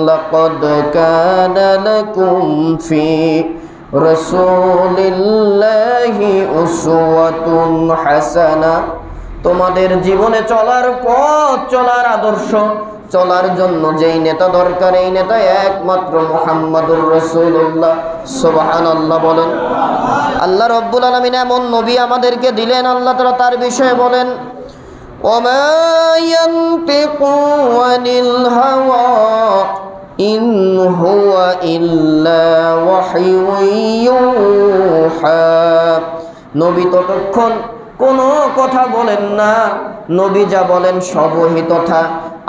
লাকাদ কানা লাকুম ফি রাসূলিল্লাহি উসওয়াতুন হাসানাহ। তোমাদের জীবনে চলার পথ, চলার আদর্শ, চলার জন্য যেই নেতা দরকার, এই নেতা একমাত্র মুহাম্মাদুর রাসূলুল্লাহ। সুবহানাল্লাহ বলেন। আল্লাহ রাব্বুল আলামিন এমন নবী আমাদেরকে দিলেন, আল্লাহ তাআলা তার বিষয়ে বলেন, ওমা ইয়ানতিকু আনিল হাওয়া ইন হুয়া ইল্লা ওয়াহয়ুন ইউহা। নবী ততক্ষণ কোনো কথা বলেন না, নবী যা বলেন সবই তথা।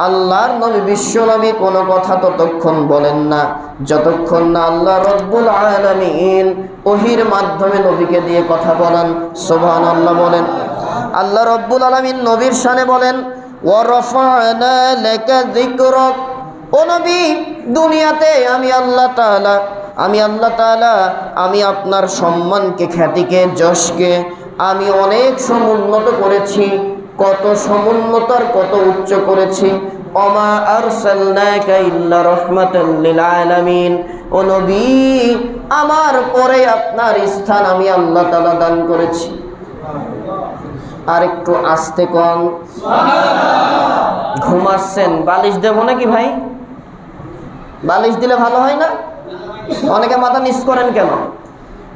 আল্লাহর নবী বিশ্ব নবী কোনো কথা ততক্ষণ বলেন না যতক্ষণ না আল্লাহ রব্বুল আলামিন ওহীর মাধ্যমে নবীকে দিয়ে কথা বলেন। সুবহানাল্লাহ বলেন। আল্লাহ রব্বুল আলামিন নবীর শানে বলেন, ওয়া রাফা'না লাকা যিকরাক। ও নবী, দুনিয়াতে আমি আল্লাহ তাআলা আমি আপনার সম্মানকে, খ্যাতিকে, যশকে আমি অনেক সমুন্নত করেছি। কত সমুন্নত আর কত উচ্চ করেছি। ওমা আরসালনাকা ইল্লা রাহমাতাল লিল আলামিন। ও নবী, আমার পরে আপনার স্থান আমি আল্লাহ তাআলা দান করেছি। আর একটু আস্তে কন। ঘুমাচ্ছেন, বালিশ দেবো নাকি ভাই? বালিশ দিলে ভালো হয় না? অনেকে মাথা নিচ করেন কেন?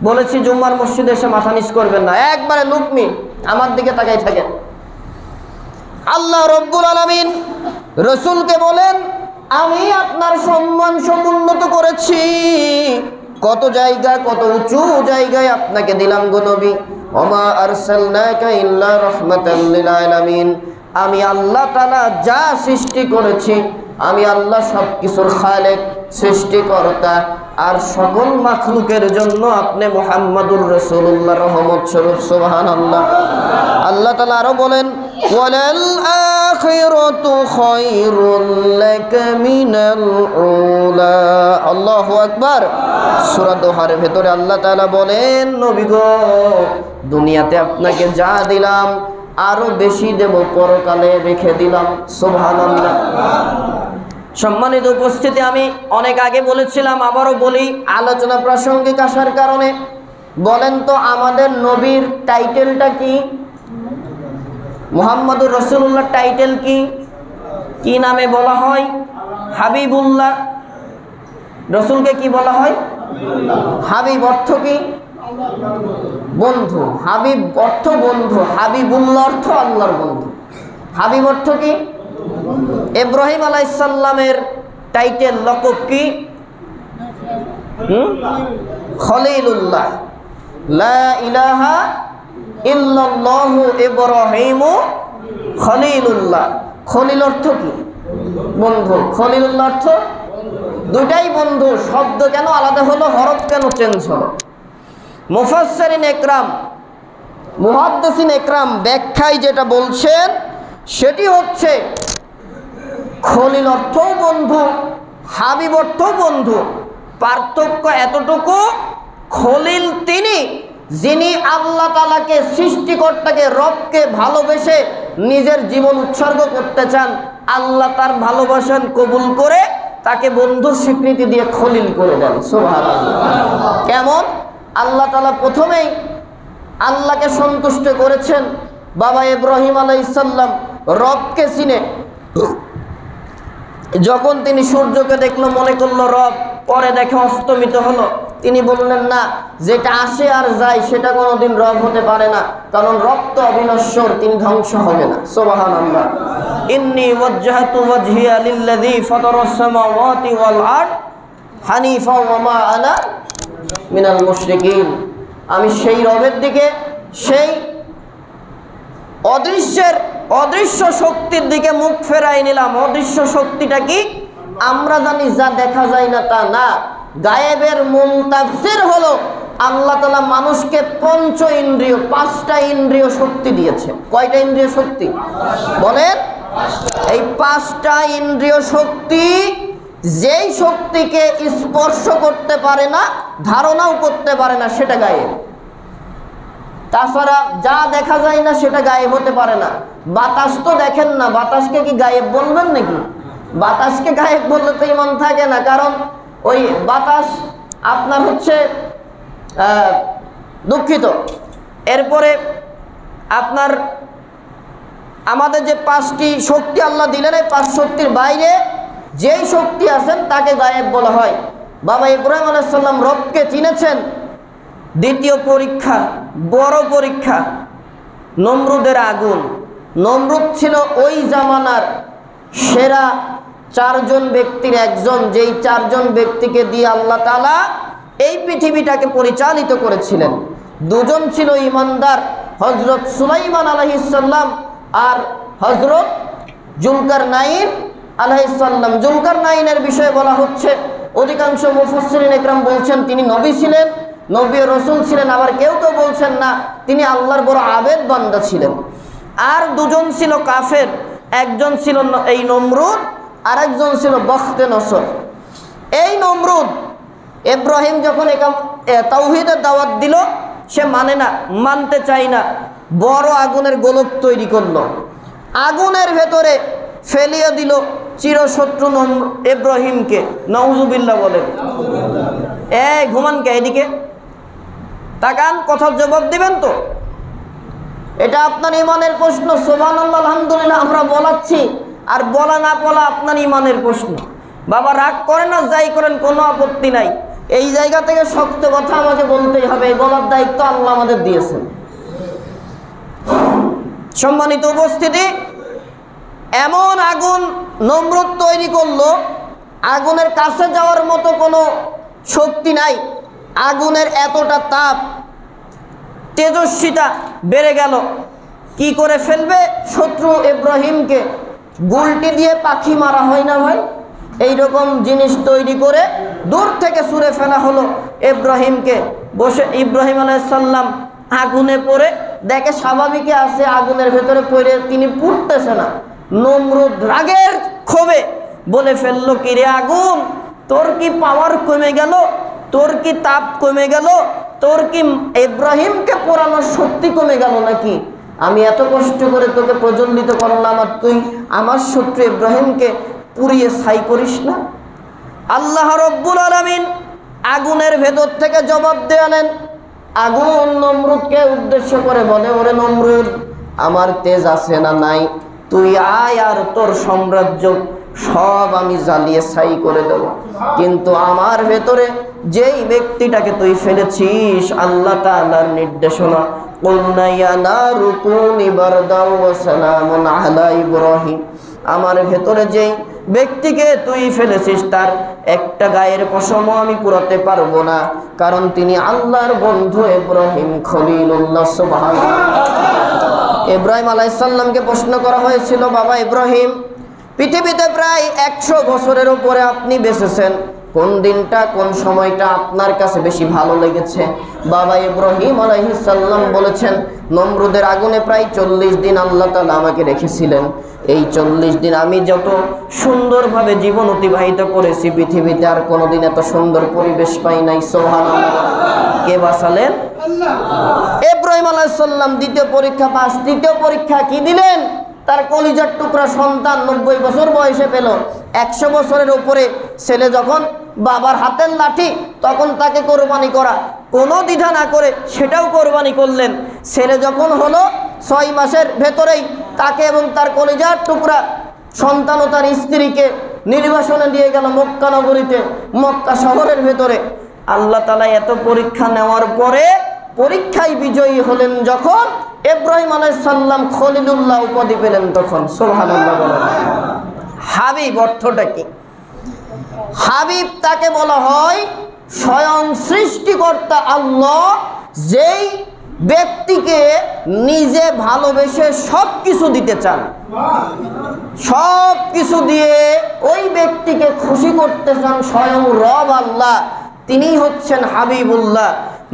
বলেছি জুম্মার মসজিদে এসে মাথা নিচ করবেন না, একবারে লুকমি আমার দিকে তাকাই থাকেন। আল্লাহ রব্বুল আলামিন রাসূলকে বলেন, আমি আপনার সম্মান সমুন্নত করেছি। কত জায়গা, কত উঁচু জায়গায় আপনাকে দিলাম গো নবী। ওমা আরসালনাকা ইল্লা রাহমাতাল লিল আলামিন। আমি আল্লাহ তাআলা যা সৃষ্টি করেছি, আমি আল্লাহ সব কিছুর খালেক, সৃষ্টিকর্তা, আর সকল মাখলুকের জন্য আপনি মুহাম্মাদুর রাসূলুল্লাহ রহমত স্বরূপ। সুবহানাল্লাহ। আল্লাহ তাআলা আরো বলেন, ওয়ালাল আখিরাতু খায়রুল লাকা মিনাল উলা। আল্লাহু আকবার। সূরা দোহার ভেতরে আল্লাহ তাআলা বলেন, নবী গো, দুনিয়াতে আপনাকে যা দিলাম আরো বেশি দেব, পরকালে রেখে দিলাম। সুবহানাল্লাহ। সম্মানিত উপস্থিতি, আমি অনেক আগে বলেছিলাম, আবারও বলি, আলোচনা প্রাসঙ্গিক আসার কারণে। বলেন তো, আমাদের নবীর টাইটেলটা কি? মুহাম্মাদুর রাসূলুল্লাহ টাইটেল কি? কি নামে বলা হয়? হাবিবুল্লাহ। রাসূলকে কি বলা হয়? হাবিব। অর্থ কি? বন্ধু। হাবিব অর্থ বন্ধু, হাবিবুল্লাহ অর্থ আল্লাহর বন্ধু। হাবিব অর্থ কি? ইব্রাহিম আলাইহিস সালামের টাইটেল, লকব কি? খলিলুল্লাহ। লা ইলাহা ইল্লাল্লাহু ইব্রাহিমু খলিলুল্লাহ। খলিল অর্থ কি? বন্ধু। খলিলুল্লাহ অর্থ দুটাই বন্ধু। শব্দ কেন আলাদা হলো, হরফ কেন চেঞ্জ হলো? মুফাসসিরিন ইকরাম, মুহাদ্দিসিন ইকরাম ব্যাখ্যায় যেটা বলছেন সেটি হচ্ছে, খলিল অর্থও বন্ধু, হাবিব অর্থও বন্ধু। পার্থক্য এতটুকু, খলিল তিনি যিনি আল্লাহ তাআলাকে, সৃষ্টিকর্তাকে, রবকে ভালোবেসে নিজের জীবন উৎসর্গ করতে চান, আল্লাহ তার ভালোবাসেন কবুল করে তাকে বন্ধুর স্বীকৃতি দিয়ে খলিল করে দেন। সুবহানাল্লাহ। কেমন? আল্লাহ তাআলা প্রথমেই আল্লাহকে সন্তুষ্ট করেছেন। বাবা ইব্রাহিম আলাইহিস সালাম রবকে চিনে, যখন তিনি সূর্যকে দেখলো মনে করলো রব, পরে দেখে অস্তমিত হলো, তিনি বললেন না, যেটা আসে আর যায় সেটা কোনোদিন রব হতে পারে না, কারণ রব তো অবিনশ্বর, তিনি ধ্বংস হবে না। সুবহানাল্লাহ। ইন্নী ওয়াজ্জাহতু ওয়াজহিয়া লিল্লাযী ফাতারাস সামাওয়াতি ওয়াল আরদ হানিফা ওয়া মা আনা মিনাল মুশরিকিন। আমি সেই রবের দিকে, সেই অদৃশ্য শক্তির দিকে মুখ ফেরাই নিলাম। অদৃশ্য শক্তিটা কি? আমরা জানি যা দেখা যায় না তা না। গায়েবের মূল তাফসীর হলো, আল্লাহ তাআলা মানুষকে পঞ্চ ইন্দ্রিয়, 5টা ইন্দ্রিয় শক্তি দিয়েছে। কয়টা ইন্দ্রিয় শক্তি বলেন? এই 5টা ইন্দ্রিয় শক্তি, যেই শক্তিকে স্পর্শ করতে পারে না, ধারণাও করতে পারে না, সেটা গায়েব। তাছাড়া যা দেখা যায় না সেটা গায়েব হতে পারে না। বাতাস তো দেখেন না, বাতাসকে কি গায়েব বলবেন নাকি? বাতাসকে গায়েব বললে তো ইমান থাকে না, কারণ ওই বাতাস আপনার হচ্ছে দুঃখিত। এরপরে আপনার আমাদের যে 5টি শক্তি আল্লাহ দিলেন, এই 5 শক্তির বাইরে যেই শক্তি আছেন তাকে গায়েব বলা হয়। বাবা ইব্রাহিম আলাইহিস সালাম রবকে চিনেছেন। দ্বিতীয় পরীক্ষা, বড় পরীক্ষা, নমরুদের আগুন। নমরুদ ছিল ওই জামানার সেরা 4 জন ব্যক্তির একজন, যেই 4 জন ব্যক্তিকে দিয়ে আল্লাহ তাআলা এই পৃথিবীটাকে পরিচালিত করেছিলেন। 2 জন ছিল ইমানদার, হযরত সুলাইমান আলাইহিস সালাম আর হযরত জুলকারনাইন আলাইহিস সালাম। জুলকারনাইনের বিষয়ে বলা হচ্ছে, অধিকাংশ মুফাসসিরিন ইকরাম বলছেন তিনি নবী ছিলেন, নবী ও রাসূল ছিলেন, আবার কেউ কেউ বলছেন না, তিনি আল্লাহর বড় আবেদ বান্দা ছিলেন। আর 2 জন ছিল কাফের, একজন ছিল এই নমরুদ, আর একজন ছিল বখতে নসর। এই নমরুদ ইব্রাহিম যখন তাওহীদের দাওয়াত দিল, সে মানে না, মানতে চাই না, বড় আগুনের গোলক তৈরি করলো, আগুনের ভেতরে ফেলিয়ে দিল চিরশত্রু ইব্রাহিমকে। নাউজুবিল্লাহ বলেন। ঘুমান কে? এদিকে তাকান, কথার জবাব দিবেন তো? এটা আপনার ইমানের প্রশ্ন। সুবহানাল্লাহ, আলহামদুলিল্লাহ আমরা বলাচ্ছি, আর বলা না বলা আপনার ইমানের প্রশ্ন। বাবা রাগ করেন না, যাই করেন, কোনো আপত্তি নাই। এই জায়গা থেকে শক্ত কথা আমাকে বলতেই হবে, এই বলার দায়িত্ব আল্লাহ আমাদের দিয়েছেন। সম্মানিত উপস্থিতি, এমন আগুন নমরুদ তৈরি করলো, আগুনের কাছে যাওয়ার মতো কোনো শক্তি নাই। আগুনের এতটা তাপ, তেজস্বিতা বেড়ে গেল। কি করে ফেলবে শত্রু ইব্রাহিমকে? গুলটি দিয়ে পাখি মারা হয় না ভাই? এইরকম জিনিস তৈরি করে দূর থেকে ছুঁড়ে ফেলা হলো ইব্রাহিমকে। বসে ইব্রাহিম আলাইহিস সালাম আগুনে পড়ে দেখে স্বাভাবিকই আছে, আগুনের ভেতরে পড়ে তিনি পুড়তেছে না। নমরুদ রাগের ক্ষোভে বলে ফেললো, কি রে আগুন, তোর কি পাওয়ার কমে গেল? তোর কি তাপ কমে গেল? তোর কি ইব্রাহিমকে পোড়ানোর শক্তি কমে গেল নাকি? আমি এত কষ্ট করে তোকে প্রজ্বলিত করলাম, আর তুই আমার শত্রু ইব্রাহিমকে পুড়িয়ে ছাই করিস না? আল্লাহ রব্বুল আলামিন আগুনের ভেতর থেকে জবাব দেয়ালেন। আগুন নমরুদকে উদ্দেশ্য করে বলে, ওরে নমরুদ, আমার তেজ আছে না নাই? তুই আয়, আর তোর সাম্রাজ্য সব আমি জ্বালিয়ে ছাই করে দেব। কিন্তু আমার ভেতরে যেই ব্যক্তিটাকে তুই ফেলেছিস, আল্লাহ তাআলার নির্দেশনা, কুলনা ইয়া নারু কুনি বারদাও ওয়া সালামুন আলা ইব্রাহিম, আমার ভেতরে যেই ব্যক্তিকে তুই ফেলেছিস তার একটা গায়ের পশমও আমি পুরাতে পারবো না, কারণ তিনি আল্লাহর বন্ধু ইব্রাহিম খলিলুল্লাহ। সুবহানাল্লাহ। ইব্রাহিম আলাইহিস সালামকে প্রশ্ন করা হয়েছিল, বাবা ইব্রাহিম, পৃথিবীতে প্রায় 100 বছরের উপরে আপনি বেঁচেছেন, কোন দিনটা কোন সময়টা আপনার কাছে বেশি ভালো লেগেছে? বাবা ইব্রাহিম আলাইহিস সালাম বলেছেন, নমরুদের আগুনে প্রায় 40 দিন আল্লাহ তাআলা আমাকে রেখেছিলেন। এই 40 দিন আমি যত সুন্দরভাবে জীবন অতিবাহিত করেছি, পৃথিবীতে আর কোনোদিন এত সুন্দর পরিবেশ পাই নাই। সুবহানাল্লাহ। কে বাঁচালেন? আল্লাহ। ইব্রাহিম আলাইহিস সালাম দ্বিতীয় পরীক্ষা পাস। তৃতীয় পরীক্ষা কি দিলেন? তার কলিজার টুকরা সন্তান 90 বছর বয়সে পেল। 100 বছরের উপরে ছেলে যখন বাবার হাতের লাঠি, তখন তাকে কোরবানি করা, কোনো দ্বিধা না করে সেটাও কোরবানি করলেন। ছেলে যখন হলো 6 মাসের ভেতরেই তাকে এবং তার কলিজার টুকরা সন্তান ও তার স্ত্রীকে নির্বাসনে দিয়ে গেল মক্কা নগরীতে, মক্কা শহরের ভেতরে। আল্লাহ তাআলা এত পরীক্ষা নেওয়ার পরে পরীক্ষায় বিজয়ী হলেন যখন ইব্রাহিম আলাইহিস সালাম খলিলুল্লাহ উপাধি পেলেন তখন। সুবহানাল্লাহ। হাবিব অর্থটা কি? হাবিব তাকে বলা হয় স্বয়ং সৃষ্টিকর্তা আল্লাহ যেই ব্যক্তিকে নিজে ভালোবেসে সব কিছু দিতে চান, সব কিছু দিয়ে ওই ব্যক্তিকে খুশি করতে চান, স্বয়ং রব আল্লাহ, তিনিই হচ্ছেন হাবিবুল্লাহ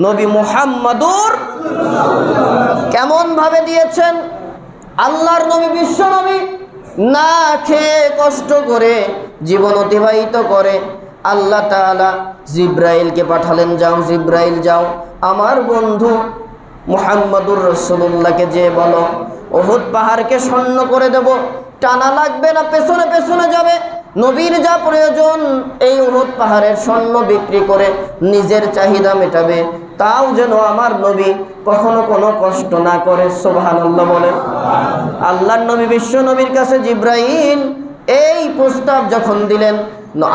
নবী মুহাম্মাদুর। কেমন ভাবে দিয়েছেন? আল্লাহর নবী, বিশ্ব নবী না খেয়ে কষ্ট করে জীবন অতিবাহিত করে আল্লাহ তাআলা জিব্রাইলকে পাঠালেন, যাও জিব্রাইল যাও আমার বন্ধু মুহাম্মাদুর রাসূলুল্লাহকে যে বলো উহুদ পাহাড়কে স্বর্ণ করে দেব, টানা লাগবে না, পেছনে পেছনে যাবে, নবীর যা প্রয়োজন এই উহুদ পাহাড়ের স্বর্ণ বিক্রি করে নিজের চাহিদা মেটাবে, তাও যেন আমার নবী কখনো কোনো কষ্ট না করে। সুবহানাল্লাহ বলেন। আল্লাহর নবী বিশ্ব নবীর কাছে জিব্রাইল এই প্রস্তাব যখন দিলেন,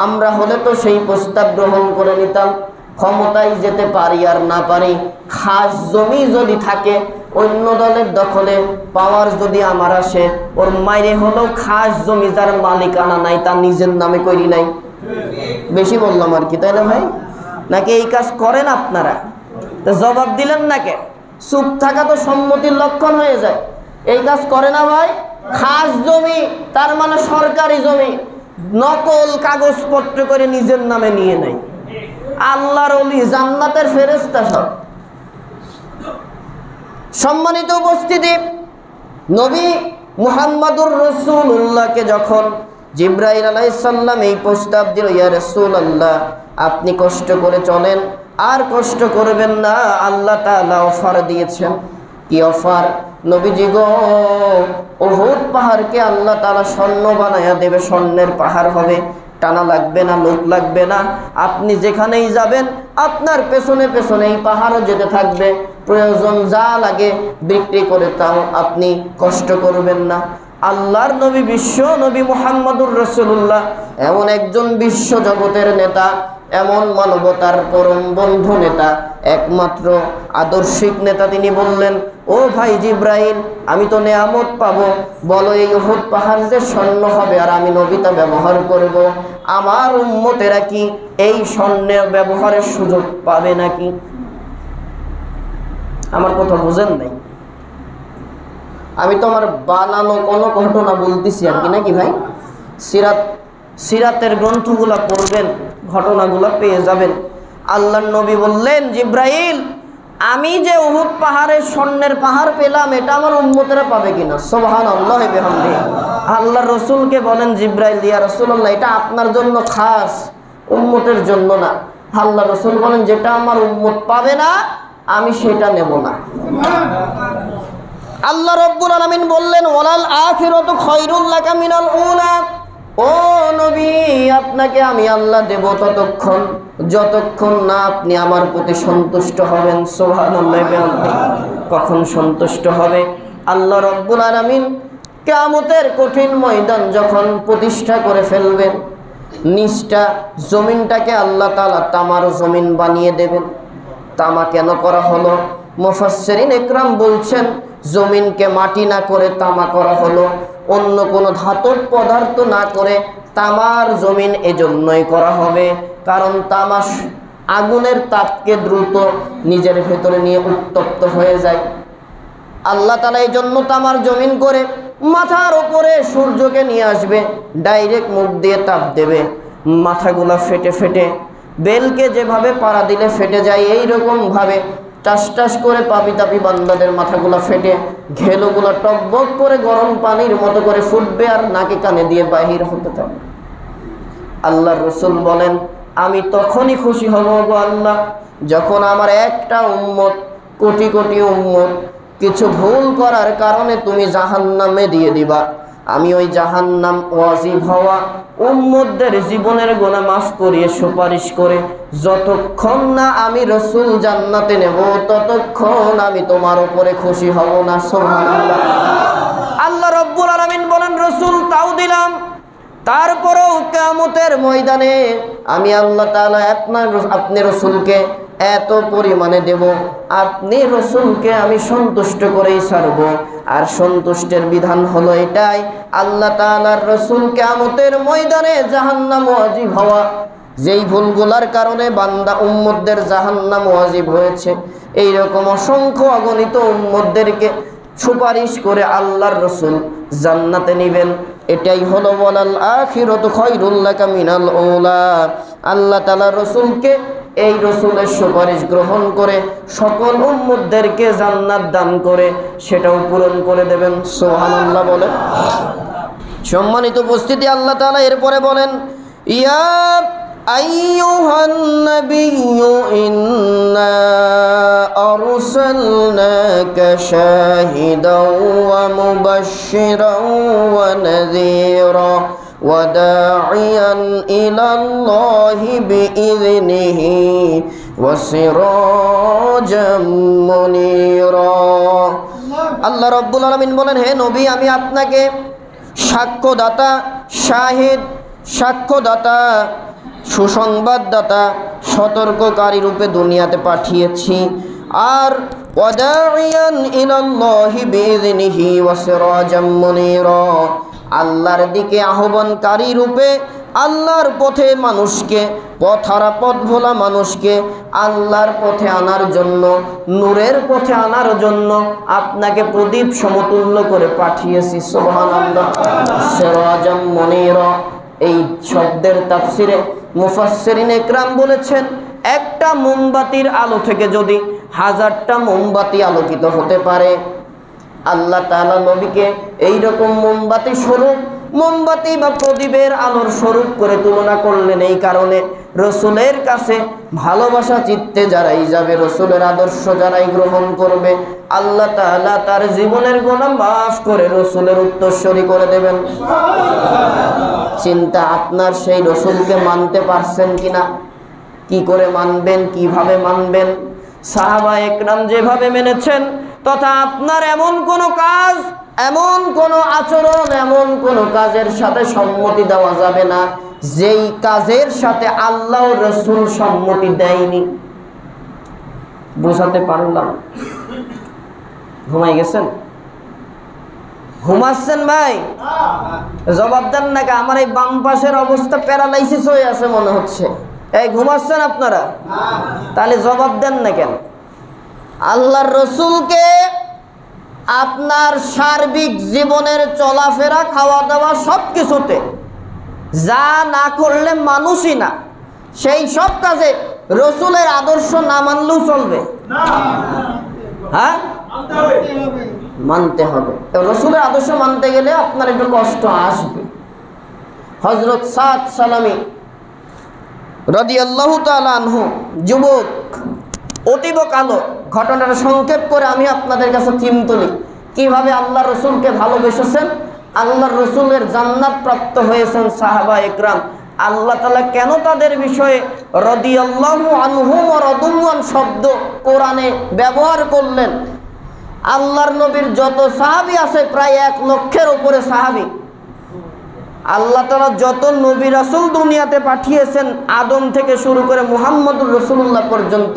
আমরা হলে তো সেই প্রস্তাব গ্রহণ করে নিতাম। ক্ষমতায় যেতে পারি আর না পারি, খাস জমি যদি থাকে অন্য দলের দখলে, পাওয়ার যদি আমার আসে, ওর মাইরে হলেও খাস জমি যার মালিকানা নাই তার নিজের নামে করি নাই। বেশি বললাম আর কি, তাই না ভাই? নাকি এই কাজ করেন আপনারা? তো জবাব দিলেন না কে? চুপ থাকা তো সম্মতির লক্ষণ হয়ে যায়। এই কাজ করে না ভাই? খাস জমি তার মানে সরকারি জমি, নকল কাগজপত্র করে নিজের নামে নিয়ে নেয়। আল্লাহর ওলি, জান্নাতের ফেরেশতা সব। সম্মানিত উপস্থিতি, নবী মুহাম্মদুর রাসূলুল্লাহকে যখন জিবরাইল আলাইহিস সালাম এই প্রস্তাব দিল, ইয়া রাসূলুল্লাহ আপনি কষ্ট করে চলেন, আর কষ্ট করবেন না, আল্লাহ তাআলা অফার দিয়েছেন। কি অফার? নবীজি গো, উহুদ পাহাড়কে আল্লাহ তাআলা স্বর্ণ বানায়া দেবে, স্বর্ণের পাহাড় হবে, টানা লাগবে না, লোক লাগবে না। আপনি যেখানেই যাবেন আপনার পেছনে পেছনে এই পাহাড়ও যেতে থাকবে, প্রয়োজন যা লাগে বিক্রি করে তাও আপনি কষ্ট করবেন না। আল্লাহর নবী বিশ্ব নবী মুহাম্মদুর রাসূলুল্লাহ এমন একজন বিশ্ব জগতের নেতা, এমন মানবতার পরম বন্ধু নেতা, একমাত্র আদর্শিক নেতা। তিনি বললেন, ও ভাই জিব্রাইল, আমি তো নেয়ামত পাবো, বলো এই উহুদ পাহাড় যে স্বর্ণ হবে আর আমি নবী তা ব্যবহার করব, আমার উম্মতেরা কি এই স্বর্ণের ব্যবহারের সুযোগ পাবে নাকি? আমার কথা বুঝেন নাই? আমি তো আমার বানানো কোনো ঘটনা বলতেছি আর কি, নাকি ভাই? সিরাতের গ্রন্থগুলা পড়বেন, ঘটনাগুলা পেয়ে যাবেন। আল্লাহর নবী বললেন, জিব্রাইল আমি যে উহুদ পাহাড়ের স্বর্ণের পাহাড় পেলাম, এটা আমার উম্মতেরা পাবে কিনা? সুবহানাল্লাহি ওয়া বিহামদিহি। আল্লাহর রাসূলকে বলেন জিব্রাইল, ইয়া রাসূলুল্লাহ এটা আপনার জন্য খাস, উম্মতের জন্য না। আল্লাহর রাসূল বলেন, যেটা আমার উম্মত পাবে না আমি সেটা নেব না। আল্লাহ রাব্বুল আলামিন বললেন, ওয়ালাল আখিরাতু খায়রুল লাকা মিনাল উলা। ও নবী, আপনাকে আমি আল্লাহ দেব ততক্ষণ যতক্ষণ না আপনি আমার প্রতি সন্তুষ্ট হবেন। সুবহানাল্লাহ। কখন সন্তুষ্ট হবে? আল্লাহ রাব্বুল আলামিন কিয়ামতের কঠিন ময়দান যখন প্রতিষ্ঠা করে ফেলবেন, নিচটা জমিনটাকে আল্লাহ তাআলা তামার জমিন বানিয়ে দেবেন। তামা কেন করা হলো? মুফাসসিরিন ইকরাম বলছেন, জমিনকে মাটি না করে তামা করা হলো, অন্য কোনো ধাতব পদার্থ না করে তামার জমিন এজন্যই করা হবে কারণ তামা আগুনের তাপকে দ্রুত নিজের ভেতরে নিয়ে উত্তপ্ত হয়ে যায়। আল্লাহ তাআলা এই জন্য তামার জমিন করে মাথার উপরে সূর্যকে নিয়ে আসবে, ডাইরেক্ট মুখ দিয়ে তাপ দেবে, মাথাগুলা ফেটে ফেটে, বেলকে যেভাবে পাড়া দিলে ফেটে যায় এই রকম ভাবে টাস টাস করে পাপি তাপি বান্দাদের মাথাগুলা ফেটে ঘেলুগুলা টকবক করে গরম পানির মতো করে ফুটবে আর নাকে কানে দিয়ে বাহির হতে থাকবে। আল্লাহর রাসূল বলেন, আমি তখনই খুশি হব গো আল্লাহ, যখন আমার একটা উম্মত, কোটি কোটি উম্মত কিছু ভুল করার কারণে তুমি জাহান্নামে দিয়ে দিবা। আমি ওই জাহান্নাম ওয়াজিব হওয়া উম্মতদের জীবনের গুনাহ মাফ করিয়ে সুপারিশ করে যতক্ষণ না আমি রাসূল জান্নাতে নেব ততক্ষণ আমি তোমার উপরে খুশি হব না। সুবহানাল্লাহ। আল্লাহ রাব্বুল আলামিন বলেন, রাসূল তাও দিলাম, তারপরেও কিয়ামতের ময়দানে আমি আল্লাহ তাআলা আপনি রাসূলকে এত পরিমাণে দেব, আপনি রাসূলকে আমি সন্তুষ্ট করেই ছাড়ব। আর সন্তুষ্টের বিধান হলো এটাই, আল্লাহ তাআলার রাসূল কিয়ামতের ময়দানে জাহান্নাম ওয়াজিব হওয়া, যেই ভুলগুলার কারণে বান্দা উম্মতদের জাহান্নাম ওয়াজিব হয়েছে, এই রকম অসংখ্য অগণিত উম্মতদেরকে সুপারিশ করে আল্লাহর রাসূল জান্নাতে নেবেন। এটাই হলো ওয়ালাল আখিরাতু খায়রুল লাকা মিনাল উলা। আল্লাহ তাআলা রাসূলকে এই রাসূলের সুপারিশ গ্রহণ করে সকল উম্মতদেরকে জান্নাত দান করে সেটাও পূরণ করে দেবেন। সুবহানাল্লাহ বলেন। সম্মানিত উপস্থিতি, আল্লাহ তাআলা এরপরে বলেন, ইয়া আইয়ুহান নাবিয়্যু ইন্না আরসালনাকা শাহিদাও ওয়া মুবাশশিরাও ওয়া নাযীরা وداعيا إلى الله بإذنه وسراجا منيرا আল্লাহ রাব্বুল আলামিন বলেন, হে নবী, আমি আপনাকে সাক্ষ্যদাতা, শাহিদ, সাক্ষ্যদাতা, সুসংবাদদাতা, সতর্ককারী রূপে দুনিয়াতে পাঠিয়েছি। আর ওয়াদাইয়ান ইলাল্লাহি বিইযনিহি ওয়া সিরাজাম মুনীরা, আল্লাহর দিকে আহ্বানকারী রূপে, আল্লাহর পথে মানুষকে, পথহারা পথ ভোলা মানুষকে আল্লাহর পথে আনার জন্য, নূরের পথে আনার জন্য আপনাকে প্রদীপ সমতুল্য করে পাঠিয়েছি। সুবহানাল্লাহ। সিরাজাম মুনীরা, এই শব্দের তাফসিরে মুফাসসিরিন ইকরাম বলেছেন, একটা মোমবাতির আলো থেকে যদি 1000টা মোমবাতি আলোকিত হতে পারে, আল্লাহ তাআলা নবীকে এইরকম মোমবাতি স্বরূপ, মোমবাতি বা প্রদীপের আলোর স্বরূপ করে তুলনা করলেন। এই কারণে রসুলের কাছে ভালোবাসা চিত্তে যারাই যাবে, রসুলের আদর্শ যারাই গ্রহণ করবে, আল্লাহ তাআলা তার জীবনের গুনাহ মাফ করে রসুলের উত্তরসূরি করে দেবেন। চিন্তা, আপনার সেই রসুলকে মানতে পারছেন কিনা? কি করে মানবেন, কিভাবে মানবেন? সাহাবায়ে কেরাম যেভাবে মেনেছেন, তথা আপনার এমন কোনো কাজ, এমন কোনো আচরণ, এমন কোনো কাজের সাথে সম্মতি দেওয়া যাবে না যেই কাজের সাথে আল্লাহ ও রাসূল সম্মতি দেয়নি। বোঝাতে পারলাম? ঘুমাই গেছেন? ঘুমাচ্ছেন ভাই? জবাব দেন নাকি? আমার এই বাম পাশের অবস্থা প্যারালাইসিস হয়ে আছে মনে হচ্ছে। এই ঘুমাচ্ছেন আপনারা? তাহলে জবাব দেন না কেন? আল্লাহর রসুলকে আপনার সার্বিক জীবনের চলাফেরা, খাওয়া দাওয়া সব কিছুতে যা না করলে মানুষই না, সেই সব কাজে রসুলের আদর্শ না মানলেও চলবে। হ্যাঁ, মানতে হবে। রসুলের আদর্শ মানতে গেলে আপনার একটু কষ্ট আসবে। হযরত সাদ সালামী রাদিয়াল্লাহু তাআলা আনহু, যুবক, অতীব কালো। ঘটনাটা সংক্ষেপ করে আমি আপনাদের কাছে থিম তুলি, কিভাবে আল্লাহ রসুলকে ভালোবেসেছেন, আল্লাহ রসুলের জান্নাত প্রাপ্ত হয়েছেন সাহাবায়ে কেরাম। আল্লাহ তাআলা কেন তাদের বিষয়ে রাদিয়াল্লাহু আনহুম ওয়া রাদুয়ান শব্দ কোরআনে ব্যবহার করলেন। আল্লাহর নবীর যত সাহাবী আছে, প্রায় 1 লক্ষের উপরে সাহাবী। আল্লাহ তাআলা যত নবী রাসূল দুনিয়াতে পাঠিয়েছেন, আদম থেকে শুরু করে মুহাম্মদুর রাসূলুল্লাহ পর্যন্ত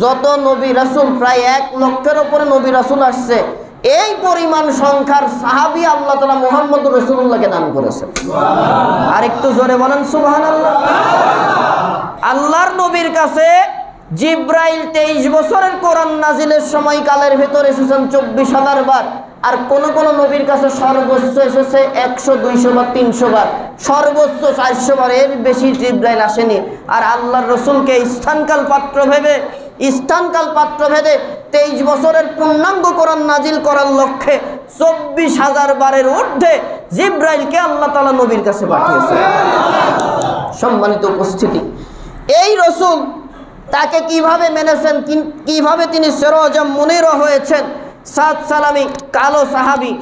যত নবী রাসূল, প্রায় 1 লক্ষের উপরে নবী রাসূল আসছে। এই পরিমাণ সংখ্যার সাহাবী আল্লাহ তাআলা মুহাম্মদুর রাসূলুল্লাহকে দান করেছেন। আর একটু জোরে বলেন সুবহানাল্লাহ। আল্লাহর নবীর কাছে জিব্রাইল 23 বছরের কোরআন নাজিলের সময়কালের ভিতর এসেছেন 24,000 বার। আর কোন কোন নবীর কাছে সর্বোচ্চ এসেছে 100, 200 বা 300 বার, সর্বোচ্চ 400 বার, এর বেশি জিব্রাইল আসেনি। আর আল্লাহর রসুলকে স্থানকাল পাত্র ভেবে 23 বছরের পূর্ণাঙ্গ কোরআন নাজিল করার লক্ষ্যে 24,000 বারের ঊর্ধ্বে জিব্রাইলকে আল্লাহ তাআলা নবীর কাছে পাঠিয়েছেন। সম্মানিত উপস্থিতি, এই রসুল তাকে কিভাবে মেনেছেন, কিভাবে তিনি সিরাজাম মুনীরা হয়েছেন। সাদ সালামী কালো সাহাবী,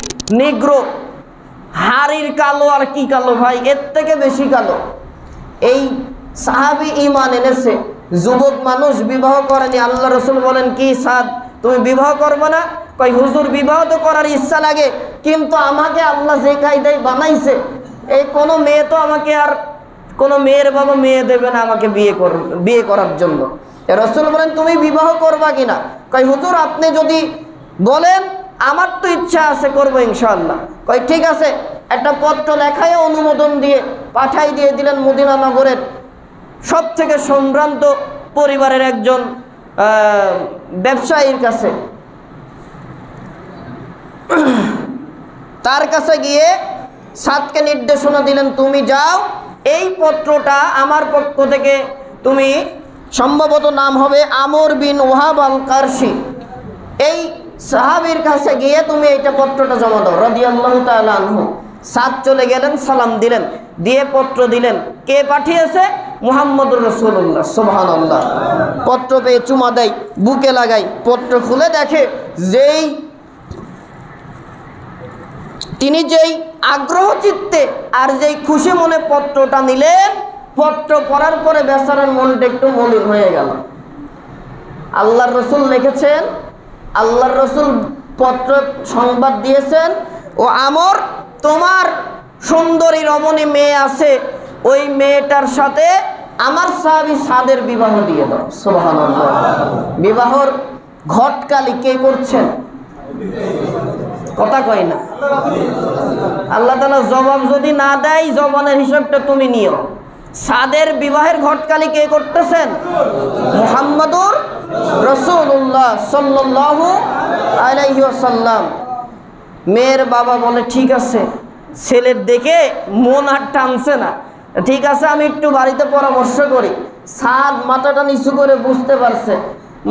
নিগ্রো, হাড়ির কালো। আর কি কালো ভাই, এর থেকে বেশি কালো। এই সাহাবী ঈমান এনেছে, যুবক মানুষ, বিবাহ করেনি। আল্লাহ রসুল বলেন, কি সাদ, তুমি বিবাহ করবে না? কই, হুজুর, বিবাহ তো করার ইচ্ছা লাগে, কিন্তু আমাকে আল্লাহ যে কায়দায় বানাইছে, এই কোনো মেয়ে তো আমাকে, আর কোনো মেয়ের বাবা মেয়ে দেবে না আমাকে বিয়ে করার জন্য। রসুল বলেন, তুমি বিবাহ করবা কিনা? কই, হুজুর, আপনি যদি বলেন, আমার তো ইচ্ছা আছে, করবো ইনশাআল্লাহ। কই, ঠিক আছে। একটা পত্র লেখায় অনুমোদন দিয়ে পাঠাই দিয়ে দিলেন মদিনা নগরের সব থেকে সম্ভ্রান্ত পরিবারের একজন ব্যবসায়ীর কাছে। তার কাছে গিয়ে সাদকে নির্দেশনা দিলেন, তুমি যাও, এই পত্রটা আমার পক্ষ থেকে, তুমি, সম্ভবত নাম হবে আমর বিন ওয়াহাব আল কারশি, এই সাহাবীর কাছে গিয়ে তুমি এইটা পত্রটা জমা দাও রাদিয়াল্লাহু তাআলা আনহু। সাদ চলে গেলেন, সালাম দিলেন, দিয়ে পত্র দিলেন। কে পাঠিয়েছে? মুহাম্মদুর রাসূলুল্লাহ। সুবহানাল্লাহ। পত্র পেয়ে চুমা দেয়, বুকে লাগাই, পত্র খুলে দেখে যেই তিনি যেই আগ্রহ চিত্তে আর যেই খুশি মনে পত্রটা নিলেন, পত্র পড়ার পরে বেচারার মনটা একটু মলিন হয়ে গেল। আল্লাহর রসুল লিখেছেন, আল্লাহর রসুল পত্র সংবাদ দিয়েছেন, ও আমর, তোমার সুন্দরী রমণী মেয়ে আছে, ওই মেয়েটার সাথে আমার সাহাবী সাদের বিবাহ দিয়ে দাও। সুবহানাল্লাহ। বিবাহর ঘটকালি কে করছেন? কথা কয় না। আল্লাহ তাআলা জবাব যদি না দেয়, জবানের হিসাবটা তুমি নিও। সাদের বিবাহের ঘটকালি কে করতেছেন? মুহাম্মাদুর রাসূলুল্লাহ সাল্লাল্লাহু আলাইহি ওয়াসাল্লাম। মেয়ের বাবা বলে, ঠিক আছে, ছেলের দেখে মন আর টানছে না, ঠিক আছে আমি একটু বাড়িতে পরামর্শ করি। সাদ মাথাটা নিচু করে বুঝতে পারছে,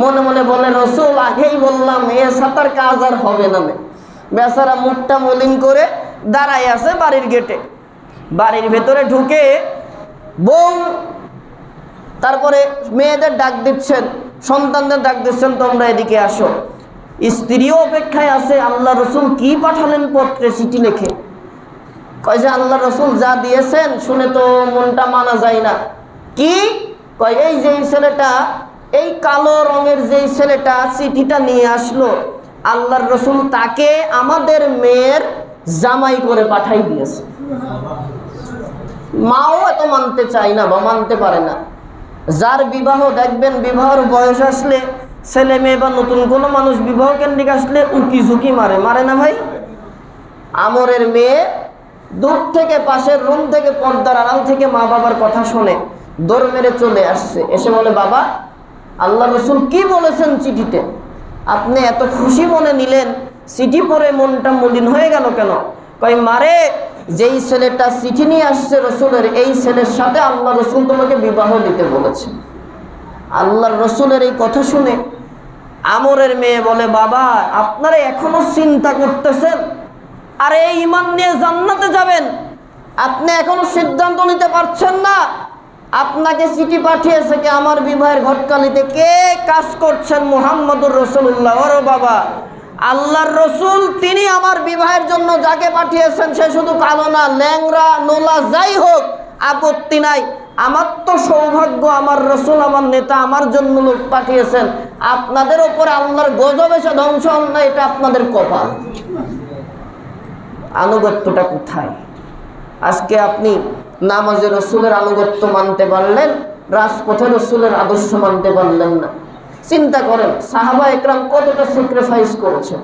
মনে মনে বলে, রসুল আগেই বললাম এ সাতার কাজ আর হবে না। বেচারা মুখটা মলিন করে দাঁড়ায় আছে বাড়ির গেটে। বাড়ির ভেতরে ঢুকে বউ তারপরে মেয়েদের ডাক দিচ্ছেন, সন্তানদের ডাক দিচ্ছেন, তোমরা এদিকে আসো। স্ত্রীও অপেক্ষায় আছে, আল্লাহ রসুল কি পাঠালেন পত্রে চিঠি লিখে। কয় যে আল্লাহ রসুল যা দিয়েছেন শুনে তো মনটা মানা যায় না। কি কয়? এই যে ছেলেটা, এই কালো রঙের যেই ছেলেটা চিঠিটা নিয়ে আসলো, আল্লাহর রসুল তাকে আমাদের মেয়ের জামাই করে পাঠাই দিয়েছে। মাও এত মানতে চায় না বা মানতে পারে না। যার বিবাহ দেখবেন, বিবাহের বয়স আসলে ছেলে মেয়ে বা নতুন কোনো মানুষ বিবাহ কেন্দ্রিক আসলে উকি ঝুঁকি মারে, মারে না ভাই? আমরের মেয়ে দূর থেকে, পাশের রুম থেকে, পর্দার আড়াল থেকে মা বাবার কথা শুনে দৌড় মেরে চলে আসছে, এসে বলে, বাবা আল্লাহ রসুল কি বলেছেন চিঠিতে? আপনি এত খুশি মনে নিলেন, চিঠি পড়ে মনটা মলিন হয়ে গেল কেন? কই মারে, যেই ছেলেটা চিঠি নিয়ে আসছে রসুলের, এই ছেলের সাথে আল্লাহ রসুল তোমাকে বিবাহ দিতে বলেছে। আল্লাহর রসুলের এই কথা শুনে আমরের মেয়ে বলে, বাবা আপনারা এখনো চিন্তা করতেছেন? আর এই ঈমান নিয়ে জান্নাতে যাবেন, আপনি এখনো সিদ্ধান্ত নিতে পারছেন না? আপনাকে চিঠি পাঠিয়েছে কে? আমার বিবাহের ঘটকালিতে কে কাজ করছেন? মুহাম্মদুর রাসূলুল্লাহ। ওরে বাবা, আল্লাহর রসুল তিনি আমার বিবাহের জন্য যাকে পাঠিয়েছেন সে শুধু কালো না, ল্যাংরা, নোলা, যাই হোক আপত্তি নাই। আমার তো সৌভাগ্য, আমার রসুল, আমার নেতা আমার জন্য লোক পাঠিয়েছেন। আপনাদের ওপরে আল্লাহর গজব এসে ধ্বংস হন না, এটা আপনাদের কপাল। আনুগত্যটা কোথায়? আজকে আপনি নামাজে রসুলের আনুগত্য মানতে পারলেন, রাজপথে রসুলের আদর্শ মানতে পারলেন না। চিন্তা করেন সাহাবা একরাম কতটা স্যাক্রিফাইস করেছে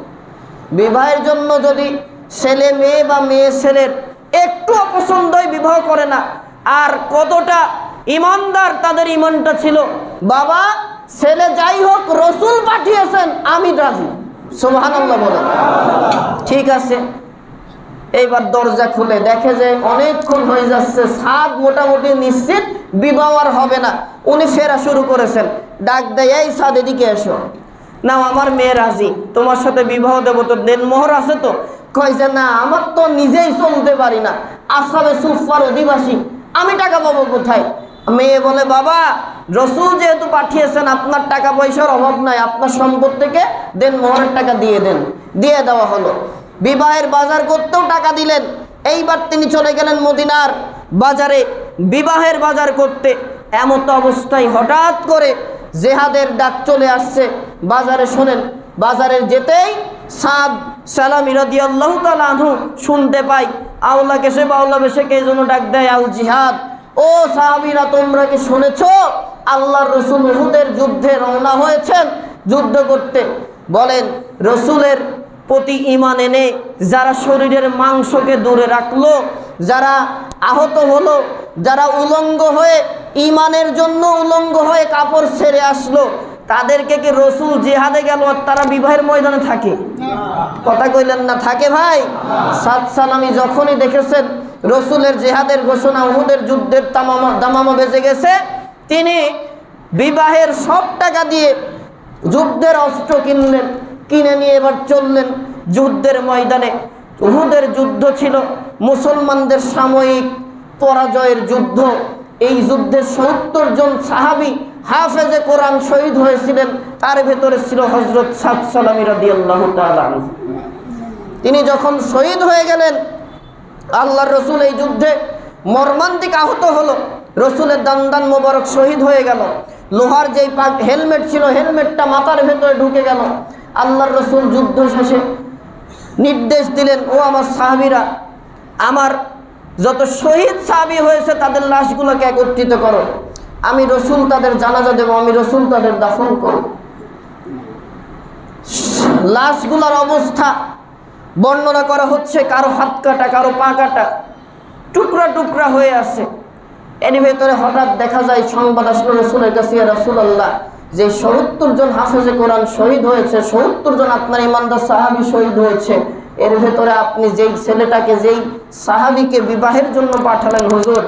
বিবাহের জন্য। যদি ছেলে মেয়ে বা মেয়ে ছেলের একটু অপছন্দই বিবাহ করে না, আর কতটা ইমানদার তাদের ইমানটা ছিল, বাবা ছেলে যাই হোক রসুল পাঠিয়েছেন আমি রাজি, সুবহানাল্লাহ বলেন। ঠিক আছে, এইবার দরজা খুলে দেখে যে অনেকক্ষণ হয়ে যাচ্ছে, সাদ মোটামুটি নিশ্চিত বিবাহ আর হবে না। উনি ফেরা শুরু করেছেন, ডাক দেয়, এই সাদ এদিকে এসো। না আমার মেয়ে রাজি, তোমার সাথে বিবাহ দেবো, তো দেনমোহর আছে তো? কয় যে না, আমার তো নিজেই চলতে পারি না, আসহাবে সুফার অধিবাসী, আমি টাকা পাবো কোথায়? মেয়ে বলে, বাবা রসুল যেহেতু পাঠিয়েছেন, আপনার টাকা পয়সার অভাব নাই, আপনার সম্পদ থেকে দেনমোহরের টাকা দিয়ে দেন। দিয়ে দেওয়া হলো। বিবাহের বাজার করতেও টাকা দিলেন। এইবার তিনি চলে গেলেন মদিনার বাজারে বিবাহের বাজার করতে। এমত অবস্থায় হঠাৎ করে জেহাদের ডাক চলে আসছে। বাজারে শোনেন, বাজারে যেতেই সাদ সালামী রাদিয়াল্লাহু তাআলা আনহু শুনতে পাই, আওলা কেসে বাউলা বেশে কে যেন ডাক দেয়, আল জিহাদ। ও সাহাবীরা, তোমরা কি শুনেছো আল্লাহর রসুল উহুদের যুদ্ধে রওনা হয়েছেন যুদ্ধ করতে? বলেন রসুলের প্রতি ঈমান এনে যারা শরীরের মাংসকে দূরে রাখলো, যারা আহত হলো, যারা উলঙ্গ হয়ে ঈমানের জন্য উলঙ্গ হয়ে কাপড় ছেড়ে আসলো, তাদেরকে কি রসুল জিহাদে গেল আর তারা বিবাহের ময়দানে থাকে? কথা কইলেন না, থাকে ভাই? সাদ সালামী যখনই দেখেছেন রসুলের জিহাদের ঘোষণা, উহুদের যুদ্ধের দামামা বেজে গেছে, তিনি বিবাহের সব টাকা দিয়ে যুদ্ধের অস্ত্র কিনলেন, কিনে নিয়ে এবার চললেন যুদ্ধের ময়দানে। উহুদের যুদ্ধ ছিল মুসলমানদের সাময়িক পরাজয়ের যুদ্ধ। এই যুদ্ধে ৭০ জন সাহাবী হাফেজে কোরআন শহীদ হয়েছিলেন, তার ভেতরে ছিল হযরত সাদ সালামী রাদিয়াল্লাহু তাআলা আনহু। তিনি যখন শহীদ হয়ে গেলেন, আল্লাহর রসুল এই যুদ্ধে মর্মান্তিক আহত হলো, রসুলের দান মোবারক শহীদ হয়ে গেল, লোহার যেই হেলমেট ছিল হেলমেটটা মাথার ভেতরে ঢুকে গেল। আল্লাহর রসুল যুদ্ধ শেষে নির্দেশ দিলেন, ও আমার সাহাবীরা, আমার যত শহীদ সাহাবী হয়েছে তাদের লাশগুলোকে একত্রিত করো, আমি রসুল তাদের জানাজা দেব, আমি রসুল তাদের দাফন করব। লাশগুলোর অবস্থা বর্ণনা করা হচ্ছে, কারো হাত কাটা, কারো পা কাটা, টুকরা টুকরা হয়ে আছে। এর ভেতরে হঠাৎ দেখা যায় সংবাদ আসলো রসুলের কাছে, ইয়া রাসূলুল্লাহ, যে ৭০ জন হাফেজে কোরআন শহীদ হয়েছে, ৭০ জন আপনার ইমানদার সাহাবী শহীদ হয়েছে, এর ভেতরে আপনি যেই ছেলেটাকে, যেই সাহাবীকে বিবাহের জন্য পাঠালেন হুজুর,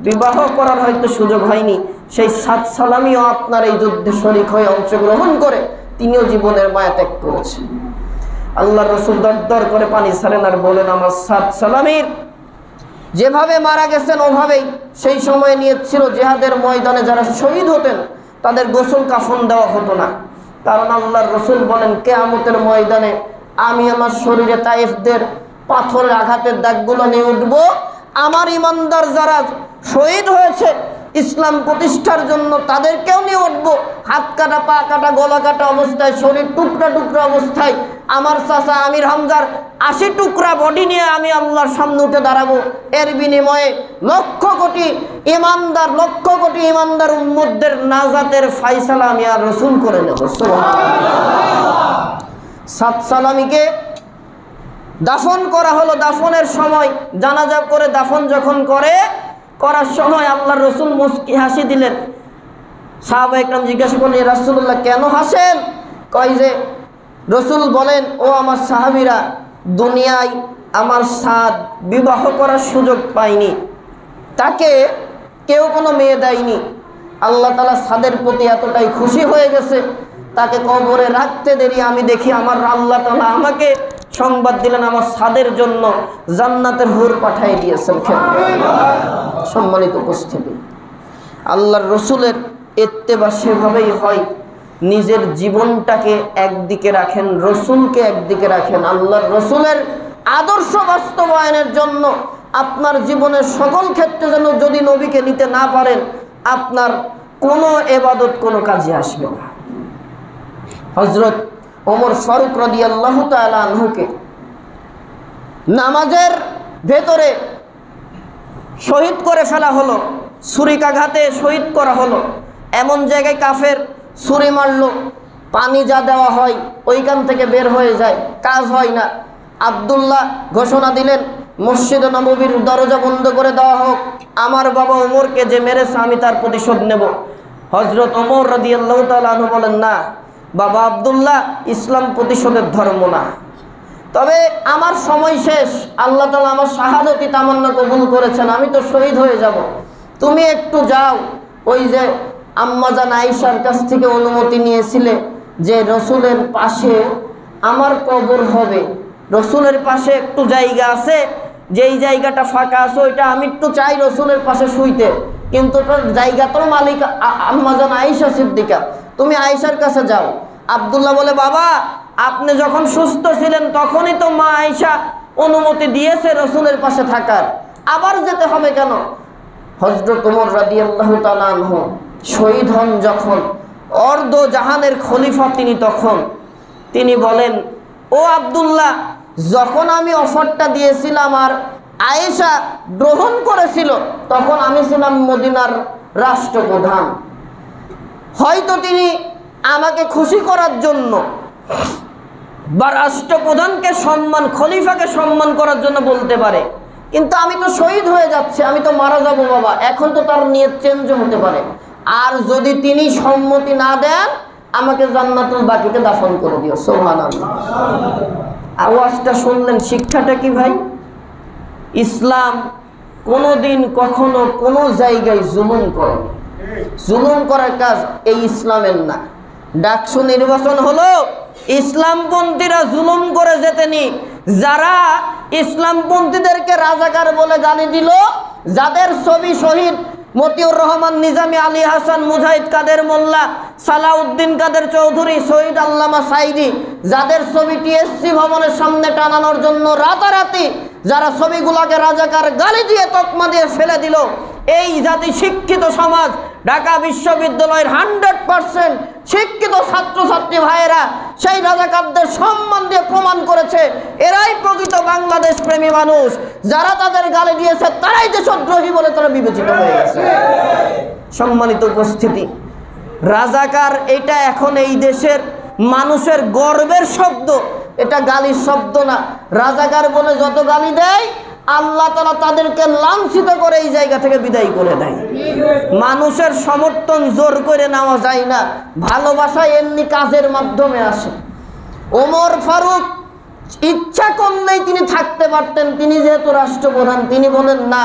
বিবাহ করার হয়তো সুযোগ হয়নি, সেই সাদ সালামিও আপনার এই যুদ্ধে শরীক হয়ে অংশগ্রহণ করে তিনিও জীবনের মায়া ত্যাগ করেছেন। আল্লাহর রাসূল দরদর করে পানি ছাড়েন আর বলেন, আমার সাদ সালামির যেভাবে মারা গেছেন ওভাবেই সেই সময় নিয়ত ছিল জিহাদের ময়দানে যারা শহীদ হতেন তাদের গোসল কাফন দেওয়া হতো না। কারণ আল্লাহর রাসূল বলেন, কিয়ামতের ময়দানে আমি আমার শরীরে তায়েফদের পাথরের আঘাতের দাগগুলো নিয়ে উঠবো, আমার ইমানদার যারা শহীদ হয়েছে ইসলাম প্রতিষ্ঠার জন্য তাদেরকেও নিয়ে উঠবো, হাত কাটা, পা কাটা, গলা কাটা অবস্থায়, শরীর টুকরা টুকরা অবস্থায়, আমার চাচা আমির হামজার ৮০ টুকরা বডি নিয়ে আমি আল্লাহর সামনে উঠে দাঁড়াবো। এর বিনিময়ে লক্ষ কোটি ইমানদার, লক্ষ কোটি ইমানদার উম্মতদের নাজাতের ফায়সালা আমি আর রাসূল করে নেব। সাদ সালামীকে দাফন করা হলো। দাফনের সময় জানাজা করে দাফন যখন করার সময় আল্লাহর রাসূল মুস্কি হাসি দিলেন। সাহাবা একরাম জিজ্ঞাসা করলেন, ইয়া রাসূলুল্লাহ, কেন হাসেন? কয় যে রাসূল বলেন, ও আমার সাহাবীরা, দুনিয়ায় আমার সাদ বিবাহ করার সুযোগ পায়নি, তাকে কেউ কোনো মেয়ে দেয়নি, আল্লাহ তাআলা সাদের প্রতি এতটাই খুশি হয়ে গেছে, তাকে কবরে রাখতে দেরি আমি দেখি আমার আল্লাহ তাআলা আমাকে সংবাদ দিলেন আমার সাদের জন্য জান্নাতের হুর পাঠিয়ে দিয়েছেন। সম্মানিত উপস্থিতি, আল্লাহর রসুলের ইত্তেবা সেভাবেই হয়, নিজের জীবনটাকে একদিকে রাখেন, রসুলকে একদিকে রাখেন। আল্লাহর রসুলের আদর্শ বাস্তবায়নের জন্য আপনার জীবনের সকল ক্ষেত্রে যেন যদি নবীকে নিতে না পারেন, আপনার কোনো ইবাদত কোনো কাজে আসবে না। হযরত ওমর ফারুক রাদিয়াল্লাহু তাআলা আনহুকে নামাজের ভেতরে শহীদ করে ফেলা হলো, ছুরিকাঘাতে শহীদ করা হলো। এমন জায়গায় কাফের ছুরি মারলো, পানি যা দেওয়া হয় ওইখান থেকে বের হয়ে যায়, কাজ হয় না। আব্দুল্লাহ ঘোষণা দিলেন, মসজিদে নববীর দরজা বন্ধ করে দেওয়া হোক, আমার বাবা ওমরকে যে মেরেছে আমি তার প্রতিশোধ নেব। হযরত ওমর রাদিয়াল্লাহু তাআলা আনহু বলেন, না বাবা আব্দুল্লাহ, ইসলাম প্রতিশোধের ধর্ম না, তবে আমার সময় শেষ, আল্লাহ তাআলা আমার শাহাদতি তামান্না কবুল করেছেন, আমি তো শহীদ হয়ে যাব, তুমি একটু যাও, ওই যে আম্মাজান আয়েশার কাছ থেকে অনুমতি নিয়েছিলে যে রসুলের পাশে আমার কবর হবে, রসুলের পাশে একটু জায়গা আছে, যেই জায়গাটা ফাঁকা আছে ওইটা আমি একটু চাই রসুলের পাশে শুইতে, কিন্তু তোর জায়গা তোর মালিক আম্মাজান আয়েশা সিদ্দিকা, তুমি আয়েশার কাছে যাও। আব্দুল্লাহ বলে, বাবা আপনি যখন সুস্থ ছিলেন তখনই তো মা আয়েশা অনুমতি দিয়েছে রসুলের পাশে থাকার, আবার যেতে হবে কেন? হযরত ওমর রাদিয়াল্লাহু তাআলা আনহু শহীদ হন যখন, অর্ধ জাহানের খলিফা তিনি, তখন তিনি বলেন, ও আব্দুল্লাহ, যখন আমি অফারটা দিয়েছিলাম আর আয়েশা গ্রহণ করেছিল তখন আমি ছিলাম মদিনার রাষ্ট্রপ্রধান, হয়তো তিনি আমাকে খুশি করার জন্য বা রাষ্ট্রপ্রধানকে সম্মান, খলিফাকে সম্মান করার জন্য বলতে পারে, কিন্তু আমি তো শহীদ হয়ে যাচ্ছে, আমি তো মারা যাব বাবা, এখন তো তার নিয়ত চেঞ্জ হতে পারে, আর যদি তিনি সম্মতি না দেন আমাকে জান্নাতুল বাকিতে দাফন করে দিও। সুবহানাল্লাহ। আওয়াজটা শুনলেন, শিক্ষাটা কি ভাই? ইসলাম কোনোদিন কখনো কোনো জায়গায় জুলুম করে, জুলুম করার কাজ এই ইসলামের না। ডাকসু নির্বাচন হলো, ইসলামপন্থীরা জুলুম করে যেতেনি, যারা ইসলামপন্থীদেরকে রাজাকার বলে গালি দিল, যাদের ছবি শহীদ মতিউর রহমান নিজামী, আলী হাসান, মুজাহিদ কাদের মোল্লা, সালাউদ্দিন কাদের চৌধুরী, শহীদ আল্লামা সাইদি, যাদের ছবি টিএসসি ভবনের সামনে টানানোর জন্য রাতারাতি যারা ছবিগুলোকে রাজাকার গালি দিয়ে তকমা দিয়ে ফেলে দিল, এই জাতি শিক্ষিত সমাজ, ঢাকা বিশ্ববিদ্যালয়ের 100% শিক্ষিত ছাত্রছাত্রী ভাইয়েরা সেই রাজাকারদের সম্মান দিয়ে প্রমাণ করেছে এরাই প্রকৃত বাংলাদেশ প্রেমী মানুষ। যারা তাদের গালি দিয়েছে তারাই দেশদ্রোহী বলে তারা বিবেচিত হয়ে গেছে। সম্মানিত উপস্থিতি, রাজাকার এটা এখন এই দেশের মানুষের গর্বের শব্দ, এটা গালির শব্দ না। রাজাকার বলে যত গালি দেয় আল্লাহ তাআলা তাদেরকে লাঞ্ছিত করে এই জায়গা থেকে বিদায় করে দেয়। মানুষের সমর্থন জোর করে নেওয়া যায় না, ভালোবাসা এমনি কাজের মাধ্যমে আসে। ওমর ফারুক ইচ্ছা করলেই তিনি থাকতে পারতেন, তিনি যেহেতু রাষ্ট্রপ্রধান তিনি বলেন না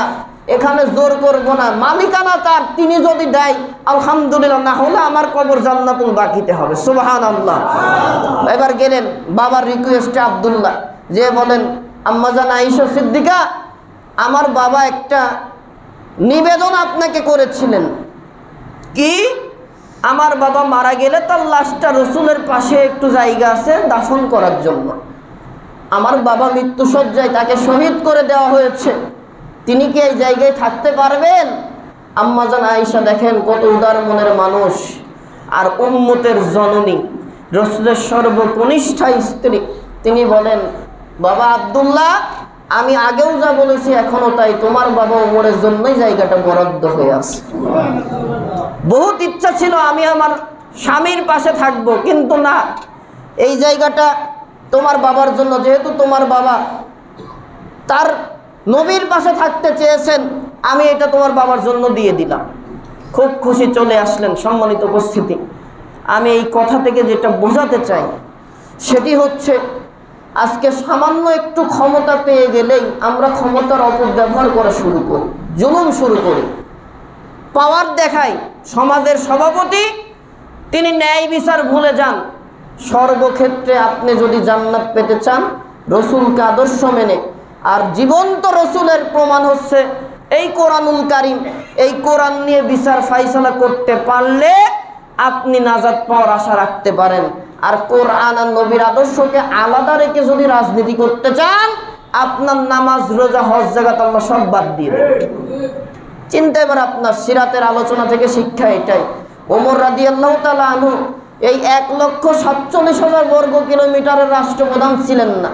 এখানে জোর করব না, মালিকানা তার, তিনি যদি দেয় আলহামদুলিল্লাহ, না হলে আমার কবর জান্নাতুল বাকিতে হবে। সুবহানাল্লাহ। এবার গেলেন বাবার রিকোয়েস্টে আব্দুল্লাহ, যে বলেন আম্মাজান আয়েশা সিদ্দিকা, আমার বাবা একটা নিবেদন আপনাকে করেছিলেন। কি? আমার বাবা মারা গেলে তার লাশটা রসুলের পাশে একটু জায়গা আছে দাফন করার জন্য। আমার বাবা মৃত্যুসজ্জায়, তাকে শহীদ করে দেওয়া হয়েছে, তিনি কি এই জায়গায় থাকতে পারবেন? আম্মাজান আয়েশা দেখেন কত উদার মনের মানুষ, আর উম্মতের জননী, রসুলের সর্বকনিষ্ঠা স্ত্রী। তিনি বলেন বাবা আব্দুল্লাহ, আমি আগেও যা বলেছি এখনো তাই, তোমার বাবা ওমরের জন্যই জায়গাটা বরাদ্দ হয়ে আছে। বহুত ইচ্ছা ছিল আমি আমার স্বামীর পাশে থাকবো, কিন্তু না, এই জায়গাটা তোমার বাবার জন্য, যেহেতু তোমার বাবা তার নবীর পাশে থাকতে চেয়েছেন, আমি এটা তোমার বাবার জন্য দিয়ে দিলাম। খুব খুশি চলে আসলেন। সম্মানিত উপস্থিতি, আমি এই কথা থেকে যেটা বোঝাতে চাই সেটি হচ্ছে, আজকে সামান্য একটু ক্ষমতা পেয়ে গেলেই আমরা ক্ষমতার অপব্যবহার করা শুরু করি, জুলুম শুরু করি, পাওয়ার দেখাই। সমাজের সভাপতি তিনি ন্যায় বিচার ভুলে যান। সর্বক্ষেত্রে আপনি যদি জান্নাত পেতে চান রসুলকে আদর্শ মেনে, আর জীবন্ত রসুলের প্রমাণ হচ্ছে এই কোরআনুল কারীম, এই কোরআন নিয়ে বিচার ফাইসালা করতে পারলে আপনি নাজাত পাওয়ার আশা রাখতে পারেন। আর কোরআন আর নবীর আদর্শকে আলাদা রেখে যদি রাজনীতি করতে চান, আপনার নামাজ, রোজা, হজ, যাকাত আল্লাহ সব বাদ দিয়ে দেবেন। চিন্তা এবার আপনার সিরাতের আলোচনা থেকে শিক্ষা এটাই। ওমর রাদিয়াল্লাহু তাআলা আনহু এই 1,47,000 বর্গ কিলোমিটারের রাষ্ট্রপ্রধান ছিলেন না।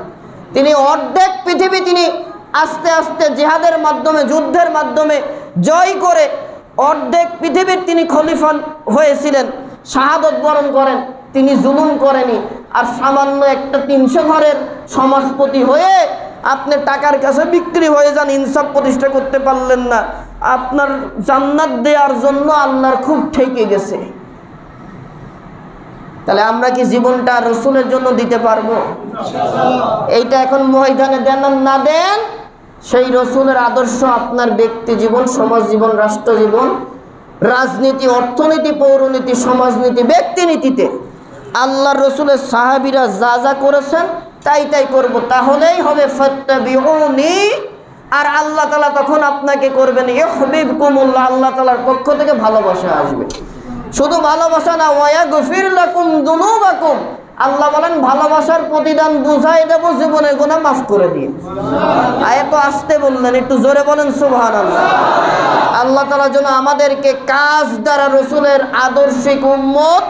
তিনি অর্ধেক পৃথিবী তিনি আস্তে আস্তে জিহাদের মাধ্যমে, যুদ্ধের মাধ্যমে জয় করে অর্ধেক পৃথিবীর তিনি খলিফা হয়েছিলেন, শাহাদত বরণ করেন। তিনি জুলুম করেনি। আর সামান্য একটা 300 ঘরের সমাজপতি হয়ে আপনি টাকার কাছে বিক্রি হয়ে যান, ইনসাফ প্রতিষ্ঠা করতে পারলেন না, আপনার জান্নাত দেওয়ার জন্য আল্লাহর খুব ঠেকে গেছে। তাহলে আমরা কি জীবনটা রসুলের জন্য দিতে পারবো? এইটা এখন ময়দানে দেন না দেন, সেই রসুলের আদর্শ আপনার ব্যক্তি জীবন, সমাজ জীবন, রাষ্ট্র জীবন, রাজনীতি, অর্থনীতি, পৌরনীতি, সমাজনীতি, ব্যক্তিনীতিতে আল্লাহর রসুলের সাহাবীরা যা যা করেছেন তাই তাই করব, তাহলেই হবে ফাত্তাবিউনি। আর আল্লাহ তাআলা তখন আপনাকে করবেন ইউহিব্বুকুমুল্লাহ, আল্লাহ তাআলার পক্ষ থেকে ভালোবাসা আসবে। শুধু ভালোবাসা না, ওয়ায়াগফির লাকুম যুনুবাকুম, আল্লাহ বলেন ভালোবাসার প্রতিদান বুঝাই দেব, জীবনের গুনাহ মাফ করে দিয়ে। এত আস্তে বললেন, একটু জোরে বলেন সুবহানাল্লাহ। আল্লাহ তাআলা যেন আমাদেরকে কাজ দ্বারা রসুলের আদর্শিক উম্মত,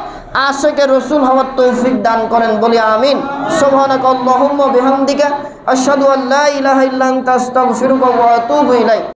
আশিকে রসুল হওয়ার তৌফিক দান করেন, বলি আমিন। সুবহানাকাল্লাহুম্মা বিহামদিকা আশহাদু আল্লা ইলাহা ইল্লা আনতা আস্তাগফিরুকা ওয়া আতুবু ইলাইক।